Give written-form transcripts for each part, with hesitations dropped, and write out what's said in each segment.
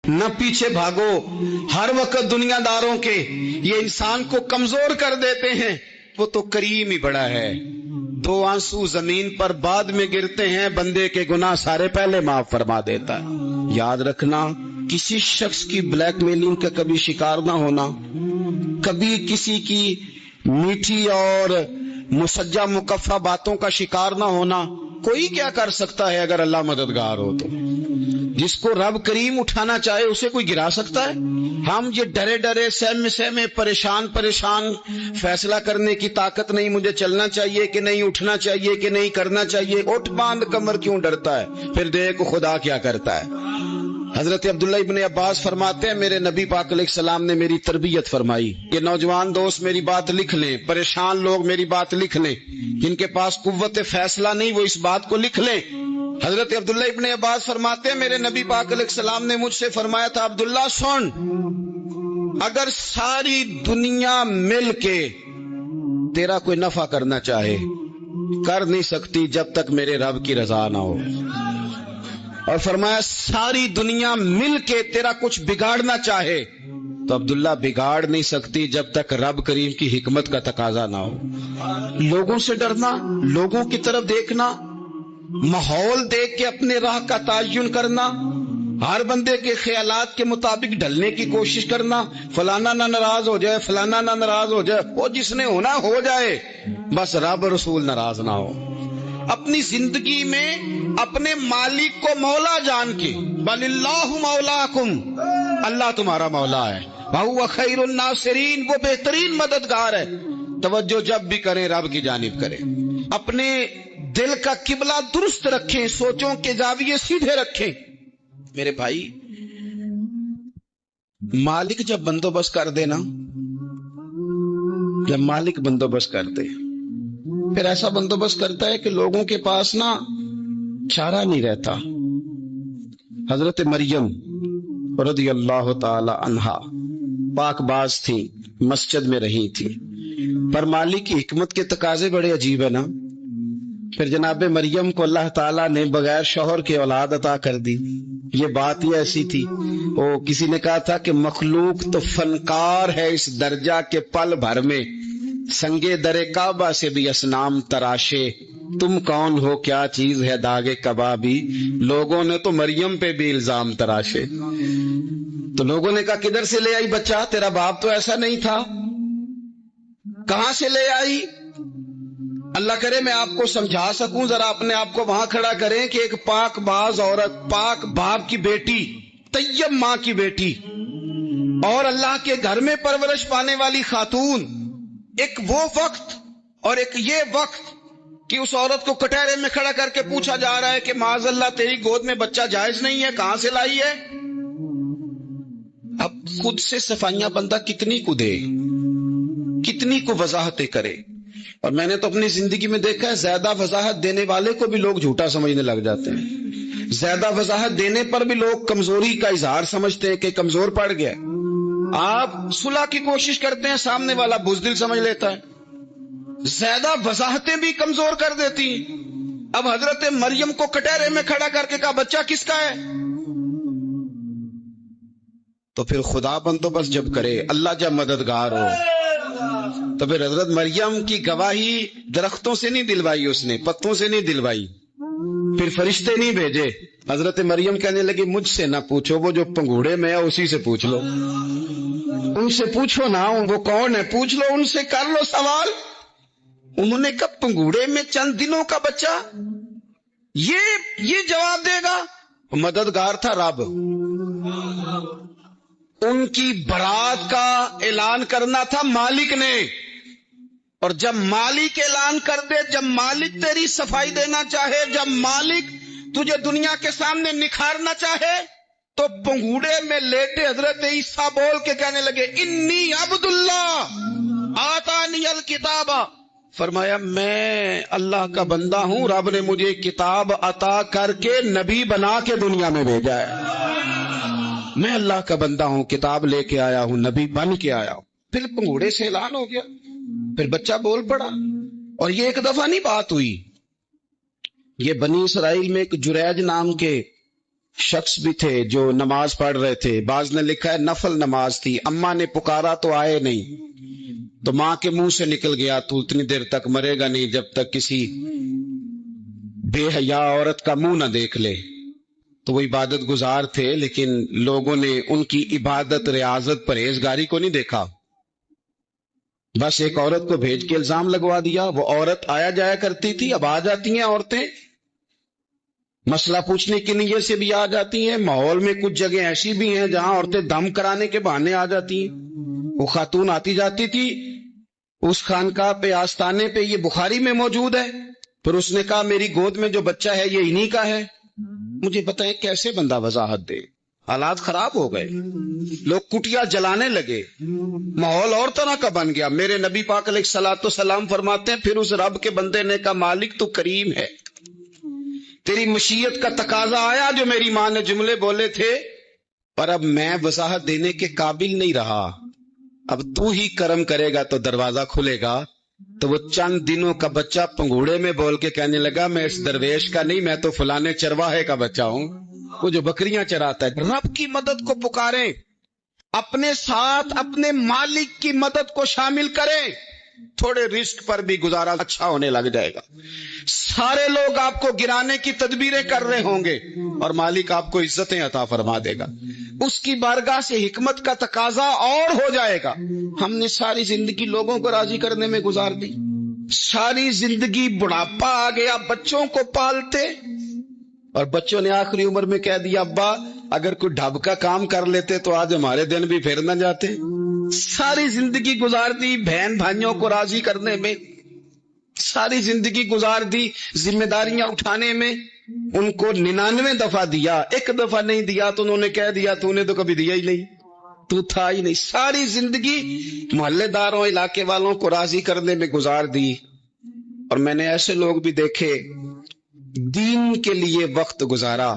न पीछे भागो। हर वक्त दुनियादारों के ये इंसान को कमजोर कर देते हैं। वो तो करीम ही बड़ा है। दो आंसू जमीन पर बाद में गिरते हैं, बंदे के गुनाह सारे पहले माफ फरमा देता है। याद रखना, किसी शख्स की ब्लैकमेलिंग का कभी शिकार ना होना, कभी किसी की मीठी और मुसज्जा मुकफ़ा बातों का शिकार ना होना। कोई क्या कर सकता है अगर अल्लाह मददगार हो तो। जिसको रब करीम उठाना चाहे उसे कोई गिरा सकता है? हम ये डरे डरे सहमे सहमे परेशान परेशान फैसला करने की ताकत नहीं, मुझे चलना चाहिए कि नहीं, उठना चाहिए कि नहीं, करना चाहिए। उठ बांध कमर क्यों डरता है? फिर देखो खुदा क्या करता है। हजरत अब्दुल्ला इब्ने अब्बास फरमाते हैं, मेरे नबी पाक अलैहिस्सलाम ने मेरी तरबियत फरमाई। ये नौजवान दोस्त मेरी बात लिख लें, परेशान लोग मेरी बात लिख लें, जिनके पास कुव्वत फैसला नहीं वो इस बात को लिख लें। हजरत अब्दुल्ला इब्ने अब्बास फरमाते हैं, मेरे नबी पाक अलैहिस्सलाम ने मुझसे फरमाया था, अब्दुल्ला सुन, अगर सारी दुनिया मिल के तेरा कोई नफा करना चाहे, कर नहीं सकती जब तक मेरे रब की रजा ना हो। और फरमाया सारी दुनिया मिल के तेरा कुछ बिगाड़ना चाहे तो अब्दुल्ला बिगाड़ नहीं सकती जब तक रब करीम की हिकमत का तकाजा ना हो। लोगों से डरना, लोगों की तरफ देखना, माहौल देख के अपने राह का तायुन करना, हर बंदे के ख्यालात के मुताबिक ढलने की कोशिश करना, फलाना ना नाराज हो जाए, फलाना ना नाराज हो जाए, वो जिसने होना हो जाए, बस रब रसूल नाराज ना हो। अपनी जिंदगी में अपने मालिक को मौला जान के, बलिल्लाहु मौलाकुम, अल्लाह तुम्हारा मौला है, वहुव खैरुन नासिरीन, वो बेहतरीन मददगार है। तवज्जो जब भी करें रब की जानिब करें। अपने दिल का किबला दुरुस्त रखें, सोचों के जाविये सीधे रखें। मेरे भाई, मालिक जब बंदोबस्त कर देना, जब मालिक बंदोबस्त कर दे, फिर ऐसा बंदोबस्त करता है कि लोगों के पास ना चारा नहीं रहता। हजरत मरियम रदियल्लाहु ताला अन्हा पाकबाज थी, मस्जिद में रही थी, पर मालिक की हिकमत के तकाजे बड़े अजीब है ना। फिर जनाब मरियम को अल्लाह ताला ने बगैर शौहर के औलाद अता कर दी। ये बात ही ऐसी थी। वो किसी ने कहा था कि मखलूक तो फनकार है इस दर्जा के पल भर में, संगे दरे काबा से भी असनाम तराशे, तुम कौन हो क्या चीज है दागे कबाबी। लोगों ने तो मरियम पे भी इल्जाम तराशे। तो लोगों ने कहा किधर से ले आई बच्चा, तेरा बाप तो ऐसा नहीं था, कहां से ले आई? अल्लाह करे मैं आपको समझा सकूं, जरा अपने आप को वहां खड़ा करें कि एक पाक बाज औरत, पाक बाप की बेटी, तैयब मां की बेटी और अल्लाह के घर में परवरिश पाने वाली खातून, एक वो वक्त और एक ये वक्त कि उस औरत को कटहरे में खड़ा करके पूछा जा रहा है कि माज़अल्लाह तेरी गोद में बच्चा जायज नहीं है, कहां से लाई है? अब खुद से सफाइयां बंदा कितनी को दे, कितनी को वजाहतें करे। और मैंने तो अपनी जिंदगी में देखा है, ज्यादा वजाहत देने वाले को भी लोग झूठा समझने लग जाते हैं। ज्यादा वजाहत देने पर भी लोग कमजोरी का इजहार समझते हैं कि कमजोर पड़ गया। आप सुलह की कोशिश करते हैं, सामने वाला बुज़दिल समझ लेता है। ज्यादा वजाहतें भी कमजोर कर देती। अब हजरत मरियम को कटहरे में खड़ा करके कहा बच्चा किसका है? तो फिर खुदा बंदोबस्त जब करे, अल्लाह जब मददगार हो, तो फिर हजरत मरियम की गवाही दरख्तों से नहीं दिलवाई, उसने पत्तों से नहीं दिलवाई, फिर फरिश्ते नहीं भेजे। हजरत मरियम कहने लगी मुझसे ना पूछो, वो जो पंगूड़े में है उसी से पूछ लो, उनसे पूछो ना, वो कौन है पूछ लो, उनसे कर लो सवाल। उन्होंने कहा पंगूड़े में चंद दिनों का बच्चा, ये जवाब देगा? मददगार था रब। उनकी बरात का ऐलान करना था मालिक ने, और जब मालिक ऐलान कर दे, जब मालिक तेरी सफाई देना चाहे, जब मालिक तुझे दुनिया के सामने निखारना चाहे, तो पंगूड़े में लेटे हजरत ईसा बोल के कहने लगे इन्नी अब्दुल्ला आतानी अल किताबा, फरमाया मैं अल्लाह का बंदा हूं, रब ने मुझे किताब अता करके नबी बना के दुनिया में भेजा है। मैं अल्लाह का बंदा हूं, किताब लेके आया हूं, नबी बन के आया हूं। फिर पंगूड़े से ऐलान हो गया, फिर बच्चा बोल पड़ा। और ये एक दफा नहीं बात हुई, ये बनी इसराइल में एक जुरैज नाम के शख्स भी थे जो नमाज पढ़ रहे थे। बाज ने लिखा है नफल नमाज थी, अम्मा ने पुकारा तो आए नहीं, तो माँ के मुंह से निकल गया तू उतनी देर तक मरेगा नहीं जब तक किसी बेहया औरत का मुंह ना देख ले। तो वो इबादत गुजार थे, लेकिन लोगों ने उनकी इबादत, रियाजत, परहेजगारी को नहीं देखा। बस एक औरत को भेज के इल्जाम लगवा दिया। वो औरत आया जाया करती थी, अब आ जाती हैं औरतें, मसला पूछने की नीयत से भी आ जाती हैं। माहौल में कुछ जगह ऐसी भी हैं जहां औरतें दम कराने के बहाने आ जाती हैं। वो खातून आती जाती थी उस खानकाह पे, आस्ताने पे, ये बुखारी में मौजूद है। फिर उसने कहा मेरी गोद में जो बच्चा है ये इन्हीं का है। मुझे बताएं कैसे बंदा वजाहत दे। हालात खराब हो गए, लोग कुटिया जलाने लगे, माहौल और तरह का बन गया। मेरे नबी पाक अलैहिस्सलातो सलाम फरमाते हैं फिर उस रब के बंदे ने कहा मालिक तू करीम है, तेरी मशीयत का तकाजा आया जो मेरी मां ने जुमले बोले थे, पर अब मैं वजाहत देने के काबिल नहीं रहा। अब तू ही करम करेगा तो दरवाजा खुलेगा। तो वो चंद दिनों का बच्चा पंगूड़े में बोल के कहने लगा मैं इस दरवेश का नहीं, मैं तो फलाने चरवाहे का बच्चा हूं, वो जो बकरियां चराता है। रब की मदद को पुकारें, अपने साथ अपने मालिक की मदद को शामिल करें, थोड़े रिस्क पर भी गुजारा अच्छा होने लग जाएगा। सारे लोग आपको गिराने की तदबीरें कर रहे होंगे और मालिक आपको इज्जतें अता फरमा देगा। उसकी बारगाह से हिकमत का तकाजा और हो जाएगा। हमने सारी जिंदगी लोगों को राजी करने में गुजार दी, सारी जिंदगी बुढ़ापा आ गया बच्चों को पालते, और बच्चों ने आखिरी उम्र में कह दिया अब्बा अगर कोई ढब का काम कर लेते तो आज हमारे दिन भी फिर न जाते। सारी जिंदगी गुजार दी बहन भाइयों को राजी करने में, सारी जिंदगी गुजार दी जिम्मेदारियां उठाने में। उनको 99 दफा दिया, एक दफा नहीं दिया तो उन्होंने कह दिया तूने तो कभी दिया ही नहीं, तू था ही नहीं। सारी जिंदगी मोहल्लेदारों, इलाके वालों को राजी करने में गुजार दी। और मैंने ऐसे लोग भी देखे दीन के लिए वक्त गुजारा,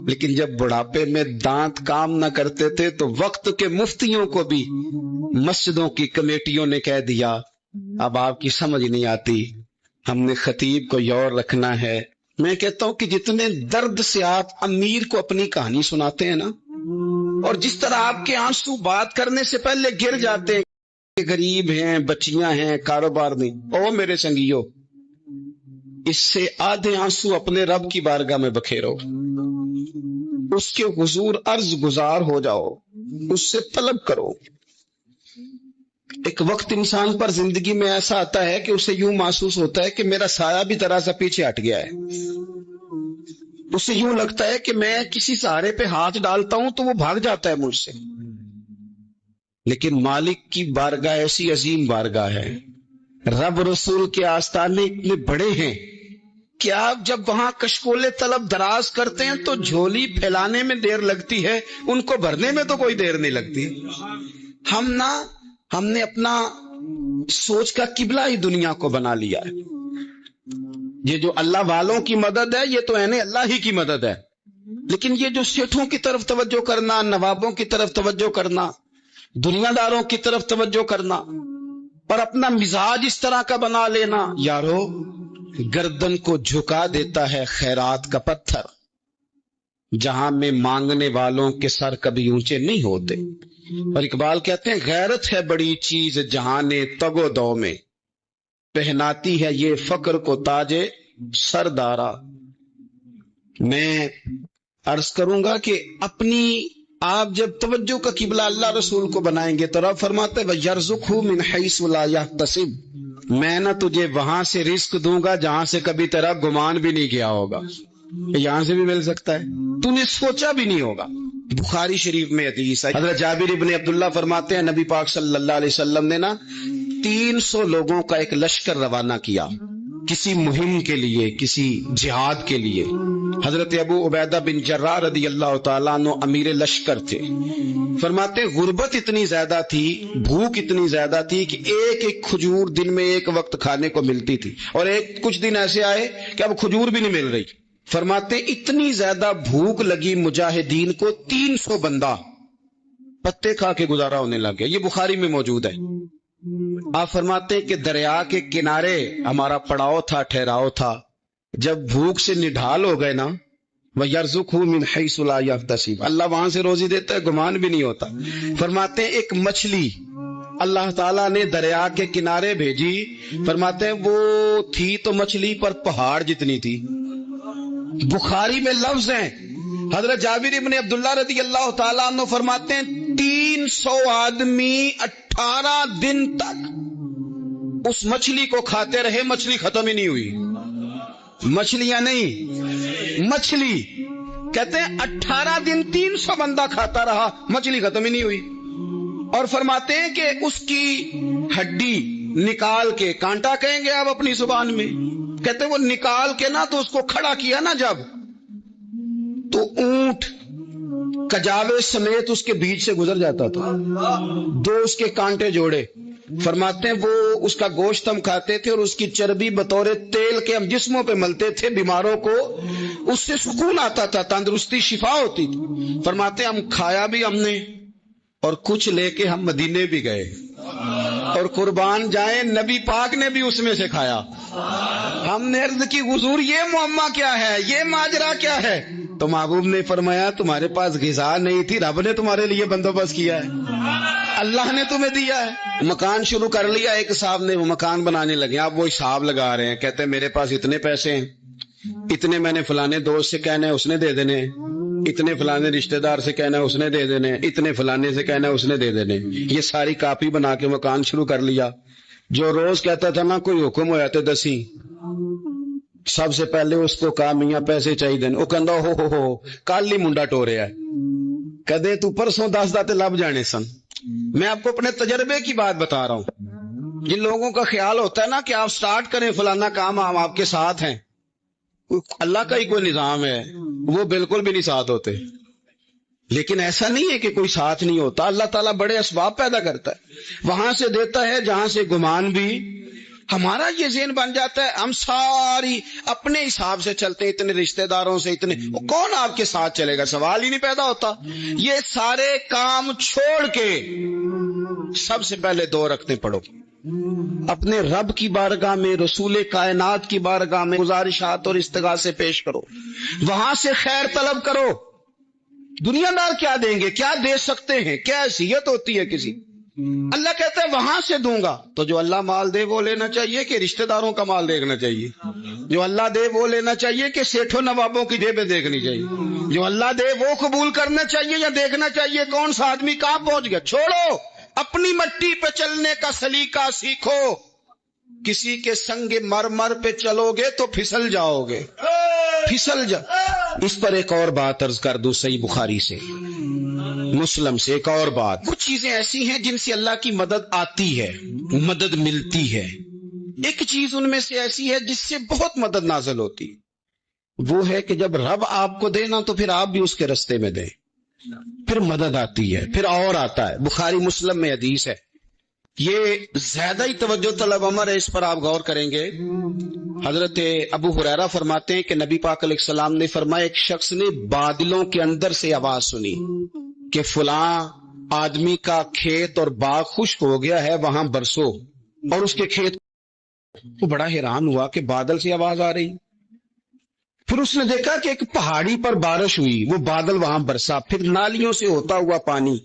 लेकिन जब बुढ़ापे में दांत काम न करते थे तो वक्त के मुफ्तियों को भी मस्जिदों की कमेटियों ने कह दिया अब आपकी समझ नहीं आती, हमने खतीब को और रखना है। मैं कहता हूं कि जितने दर्द से आप अमीर को अपनी कहानी सुनाते हैं ना, और जिस तरह आपके आंसू बात करने से पहले गिर जाते हैं कि गरीब हैं, बच्चियां हैं, कारोबार नहीं, ओ मेरे संगियो, इससे आधे आंसू अपने रब की बारगाह में बखेरो, उसके हुजूर अर्ज गुजार हो जाओ, उससे तलब करो। एक वक्त इंसान पर जिंदगी में ऐसा आता है कि उसे यूं महसूस होता है कि मेरा साया भी तरह सा पीछे हट गया है। उसे यूं लगता है कि मैं किसी सहारे पे हाथ डालता हूं तो वो भाग जाता है मुझसे। लेकिन मालिक की बारगाह ऐसी अजीम बारगाह है, रब रसूल के आस्ताने इतने बड़े हैं कि आप जब वहां कशकोले तलब दराज करते हैं तो झोली फैलाने में देर लगती है, उनको भरने में तो कोई देर नहीं लगती। हमने अपना सोच का किबला ही दुनिया को बना लिया है। ये जो अल्लाह वालों की मदद है ये तो है अल्लाह ही की मदद है, लेकिन ये जो सेठों की तरफ तवज्जो करना, नवाबों की तरफ तवज्जो करना, दुनियादारों की तरफ तवज्जो करना और अपना मिजाज इस तरह का बना लेना, यारो गर्दन को झुका देता है खैरात का पत्थर, जहां में मांगने वालों के सर कभी ऊंचे नहीं होते। और इकबाल कहते हैं गैरत है बड़ी चीज जहाने तगो दो में, पहनाती है ये फक्र को ताजे सरदारा। मैं अर्ज करूंगा कि अपनी आप जब तवज्जो का किबला अल्लाह रसूल को बनाएंगे तो रब फरमाते हैं यरज़ुक़हु मिन हैसु ला यहतसिब, मैं ना तुझे वहां से रिस्क दूंगा जहां से कभी तेरा गुमान भी नहीं किया होगा। यहां से भी मिल सकता है, तूने सोचा भी नहीं होगा। बुखारी शरीफ में हदीस है, हज़रत जाबिर इब्न अब्दुल्लाह फरमाते हैं नबी पाक सल्लल्लाहु अलैहि वसल्लम ने ना 300 लोगों का एक लश्कर रवाना किया किसी मुहिम के लिए, किसी जिहाद के लिए। हजरत अबू उबैदा बिन जर्राह रदियल्लाहु ताला अन्हु अमीर लश्कर थे। फरमाते गुर्बत इतनी ज्यादा थी, भूख इतनी ज्यादा थी कि एक एक खजूर दिन में एक वक्त खाने को मिलती थी, और एक कुछ दिन ऐसे आए कि अब खजूर भी नहीं मिल रही। फरमाते इतनी ज्यादा भूख लगी मुजाहिदीन को, 300 बंदा पत्ते खा के गुजारा होने लग गया। ये बुखारी में मौजूद है। आप फरमाते कि दरिया के किनारे हमारा पड़ाव था, ठहराव था। जब भूख से निढाल हो गए ना, وَيَرْزُقْهُ مِنْ حَيْثُ لَا يَحْتَسِبُ، اللہ وہاں سے روزی دیتا ہے گمان بھی نہیں ہوتا۔ فرماتے ہیں ایک مچھلی اللہ تعالیٰ نے دریا کے کنارے بھیجی، فرماتے ہیں وہ تھی تو مچھلی پر پہاڑ جتنی تھی۔ بخاری میں لفظ ہیں، حضرت جابر ابن عبداللہ رضی اللہ تعالیٰ عنہ فرماتے ہیں 300 آدمی 18 دن تک اس مچھلی کو کھاتے رہے، مچھلی ختم ہی نہیں ہوئی۔ مچھلیاں نہیں، مچھلی کہتے ہیں 18 دن 300 بندہ کھاتا رہا، مچھلی ختم ہی نہیں ہوئی۔ اور فرماتے ہیں کہ اس کی ہڈی نکال کے، کانٹا کہیں گے آپ اپنی زبان میں، کہتے ہیں وہ نکال کے نا تو اس کو کھڑا کیا نا جب، تو اونٹ کجاوے سمیت اس کے بیچ سے گزر جاتا تھا، 2 اس کے کانٹے جوڑے۔ فرماتے ہیں وہ اس کا گوشت ہم کھاتے تھے اور اس کی چربی بطور تیل کے ہم جسموں پہ ملتے تھے، بیماروں کو اس سے سکون آتا تھا، تندرستی شفا ہوتی تھی۔ فرماتے ہیں ہم کھایا بھی ہم نے، اور کچھ لے کے ہم مدینے بھی گئے، اور قربان جائیں نبی پاک نے بھی اس میں سے کھایا۔ ہم نے عرض کی حضور یہ معمہ کیا ہے، یہ ماجرا کیا ہے؟ تو محبوب نے فرمایا تمہارے پاس غذا نہیں تھی، رب نے تمہارے لیے بندوبست کیا ہے، اللہ نے تمہیں دیا ہے۔ مکان شروع کر لیا، ایک صاحب نے وہ مکان بنانے لگے، آپ وہ حساب لگا رہے ہیں، کہتے ہیں میرے پاس اتنے پیسے ہیں، اتنے میں نے فلانے دوست سے کہنا ہے اس نے دے دینے، اتنے فلانے رشتہ دار سے کہنا ہے اس نے دے دینے، اتنے فلانے سے کہنا ہے اس نے دے دینے۔ یہ ساری کاپی بنا کے مکان شروع کر لیا۔ جو روز کہتا تھا نا کوئی حکم ہو جاتے دسی، سب سے پہلے اس کو کہا میاں پیسے چاہیے دین، وہ کہندا ہو کل ہی منڈا ٹوریا ہے، کدے تو پرسوں 10 داتے لب جانے سن۔ میں آپ کو اپنے تجربے کی بات بتا رہا ہوں۔ جن لوگوں کا خیال ہوتا ہے نا کہ آپ سٹارٹ کریں فلانا کام، ہم آپ کے ساتھ ہیں، اللہ کا ہی کوئی نظام ہے، وہ بالکل بھی نہیں ساتھ ہوتے۔ لیکن ایسا نہیں ہے کہ کوئی ساتھ نہیں ہوتا، اللہ تعالیٰ بڑے اسباب پیدا کرتا ہے، وہاں سے دیتا ہے جہاں سے گمان بھی۔ ہمارا یہ ذہن بن جاتا ہے ہم ساری اپنے حساب سے چلتے ہیں، اتنے رشتہ داروں سے اتنے، کون آپ کے ساتھ چلے گا؟ سوال ہی نہیں پیدا ہوتا۔ یہ سارے کام چھوڑ کے سب سے پہلے 2 رکعتیں پڑھو، اپنے رب کی بارگاہ میں، رسول کائنات کی بارگاہ میں گزارشات اور استغاثے پیش کرو، وہاں سے خیر طلب کرو۔ دنیا دار کیا دیں گے، کیا دے سکتے ہیں، کیا حیثیت ہوتی ہے کسی؟ اللہ کہتا ہے وہاں سے دوں گا۔ تو جو اللہ مال دے وہ لینا چاہیے کہ رشتہ داروں کا مال دیکھنا چاہیے؟ جو اللہ دے وہ لینا چاہیے کہ سیٹھوں نوابوں کی جیبیں دیکھنی چاہیے؟ جو اللہ دے وہ قبول کرنا چاہیے یا دیکھنا چاہیے کون سا آدمی کہاں پہنچ گیا؟ چھوڑو، اپنی مٹی پہ چلنے کا سلیقہ سیکھو۔ کسی کے سنگ مرمر پہ چلو گے تو پھسل جاؤ گے، پھسل جا۔ اس پر ایک اور بات عرض کر دوں، صحیح بخاری سے، مسلم سے ایک اور بات۔ کچھ چیزیں ایسی ہیں جن سے اللہ کی مدد آتی ہے، مدد ملتی ہے۔ ایک چیز ان میں سے ایسی ہے جس سے بہت مدد نازل ہوتی، وہ ہے کہ جب رب آپ کو دے نا تو پھر آپ بھی اس کے رستے میں دیں، پھر مدد آتی ہے، پھر اور آتا ہے۔ بخاری مسلم میں حدیث ہے، یہ زیادہ ہی توجہ طلب امر ہے، اس پر آپ غور کریں گے۔ حضرت ابو ہریرہ فرماتے ہیں کہ نبی پاک علیہ السلام نے فرمایا ایک شخص نے بادلوں کے اندر سے آواز سنی کہ فلاں آدمی کا کھیت اور باغ خشک ہو گیا ہے، وہاں برسو، اور اس کے کھیت کو بڑا حیران ہوا کہ بادل سے آواز آ رہی۔ پھر اس نے دیکھا کہ ایک پہاڑی پر بارش ہوئی، وہ بادل وہاں برسا، پھر نالیوں سے ہوتا ہوا پانی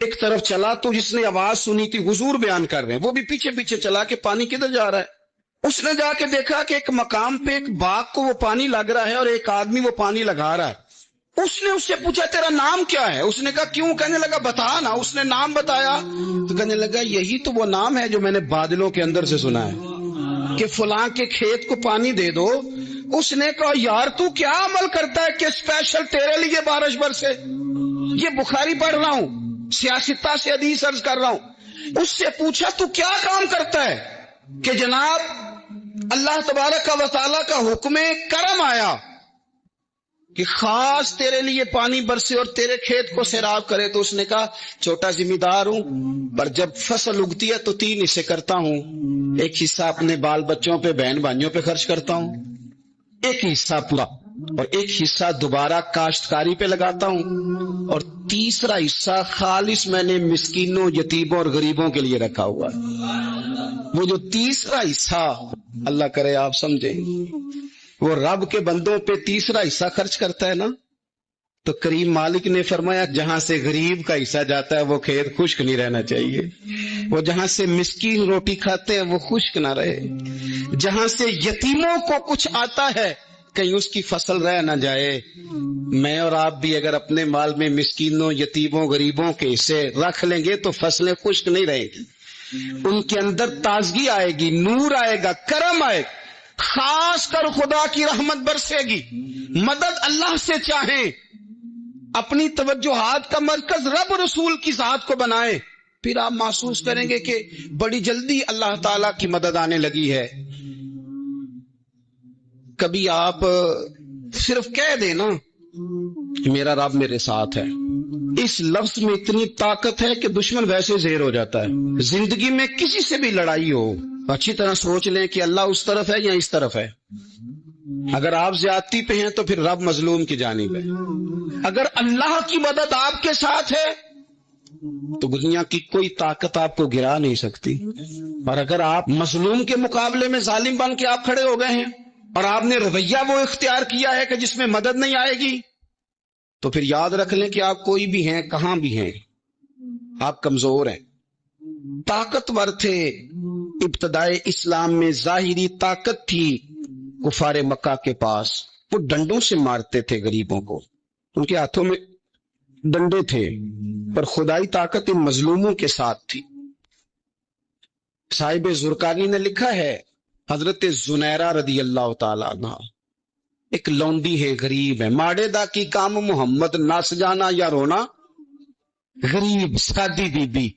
ایک طرف چلا، تو جس نے آواز سنی تھی، حضور بیان کر رہے ہیں، وہ بھی پیچھے پیچھے چلا کہ پانی کدھر جا رہا ہے۔ اس نے جا کے دیکھا کہ ایک مقام پہ ایک باغ کو وہ پانی لگ رہا ہے اور ایک آدمی وہ پانی لگا رہا ہے۔ اس نے اس سے پوچھا تیرا نام کیا ہے؟ اس نے کہا کیوں؟ کہنے لگا بتا نا۔ اس نے نام بتایا تو کہنے لگا یہی تو وہ نام ہے جو میں نے بادلوں کے اندر سے سنا ہے کہ فلاں کے کھیت کو پانی دے دو۔ اس نے کہا یار تو کیا عمل کرتا ہے کہ اسپیشل تیرے لیے بارش برسے؟ یہ بخاری پڑھ رہا ہوں، سیاستہ سے حدیث عرض کر رہا ہوں۔ اس سے پوچھا تو کیا کام کرتا ہے کہ جناب اللہ تبارک و تعالیٰ کا حکم کرم آیا کہ خاص تیرے لیے پانی برسے اور تیرے کھیت کو سیراب کرے؟ تو اس نے کہا چھوٹا ذمہ دار ہوں، پر جب فصل اگتی ہے تو 3 حصے کرتا ہوں، ایک حصہ اپنے بال بچوں پہ، بہن بھائیوں پہ خرچ کرتا ہوں، ایک حصہ پورا، اور ایک حصہ دوبارہ کاشتکاری پہ لگاتا ہوں، اور تیسرا حصہ خالص میں نے مسکینوں، یتیموں اور غریبوں کے لیے رکھا ہوا ہے۔ وہ جو تیسرا حصہ، اللہ کرے آپ سمجھیں، وہ رب کے بندوں پہ تیسرا حصہ خرچ کرتا ہے نا، تو کریم مالک نے فرمایا جہاں سے غریب کا حصہ جاتا ہے وہ کھیت خشک نہیں رہنا چاہیے، وہ جہاں سے مسکین روٹی کھاتے ہیں وہ خشک نہ رہے، جہاں سے یتیموں کو کچھ آتا ہے کہیں اس کی فصل رہ نہ جائے۔ میں اور آپ بھی اگر اپنے مال میں مسکینوں، یتیموں، غریبوں کے حصے رکھ لیں گے تو فصلیں خشک نہیں رہیں گی، ان کے اندر تازگی آئے گی، نور آئے گا، کرم آئے گا، خاص کر خدا کی رحمت برسے گی۔ مدد اللہ سے چاہیں، اپنی توجہات کا مرکز رب رسول کی ذات کو بنائیں، پھر آپ محسوس کریں گے کہ بڑی جلدی اللہ تعالیٰ کی مدد آنے لگی ہے۔ کبھی آپ صرف کہہ دیں نا میرا رب میرے ساتھ ہے، اس لفظ میں اتنی طاقت ہے کہ دشمن ویسے زہر ہو جاتا ہے۔ زندگی میں کسی سے بھی لڑائی ہو اچھی طرح سوچ لیں کہ اللہ اس طرف ہے یا اس طرف ہے۔ اگر آپ زیادتی پہ ہیں تو پھر رب مظلوم کی جانب ہے، اگر اللہ کی مدد آپ کے ساتھ ہے تو دنیا کی کوئی طاقت آپ کو گرا نہیں سکتی، اور اگر آپ مظلوم کے مقابلے میں ظالم بن کے آپ کھڑے ہو گئے ہیں اور آپ نے رویہ وہ اختیار کیا ہے کہ جس میں مدد نہیں آئے گی، تو پھر یاد رکھ لیں کہ آپ کوئی بھی ہیں، کہاں بھی ہیں، آپ کمزور ہیں۔ طاقتور تھے ابتدائے اسلام میں، ظاہری طاقت تھی کفار مکہ کے پاس، وہ ڈنڈوں سے مارتے تھے غریبوں کو، ان کے ہاتھوں میں ڈنڈے تھے، پر خدائی طاقت ان مظلوموں کے ساتھ تھی۔ صاحب زرقانی نے لکھا ہے حضرت زنیرہ رضی اللہ تعالی عنہ ایک لونڈی ہے، غریب ہے، ماڑے دا کی کام محمد نس جانا یا رونا، غریب سادی بی بی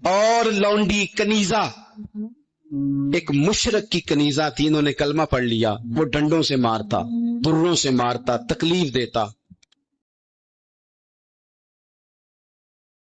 اور لونڈی کنیزہ، ایک مشرک کی کنیزہ تھی، انہوں نے کلمہ پڑھ لیا، وہ ڈنڈوں سے مارتا، دروں سے مارتا، تکلیف دیتا،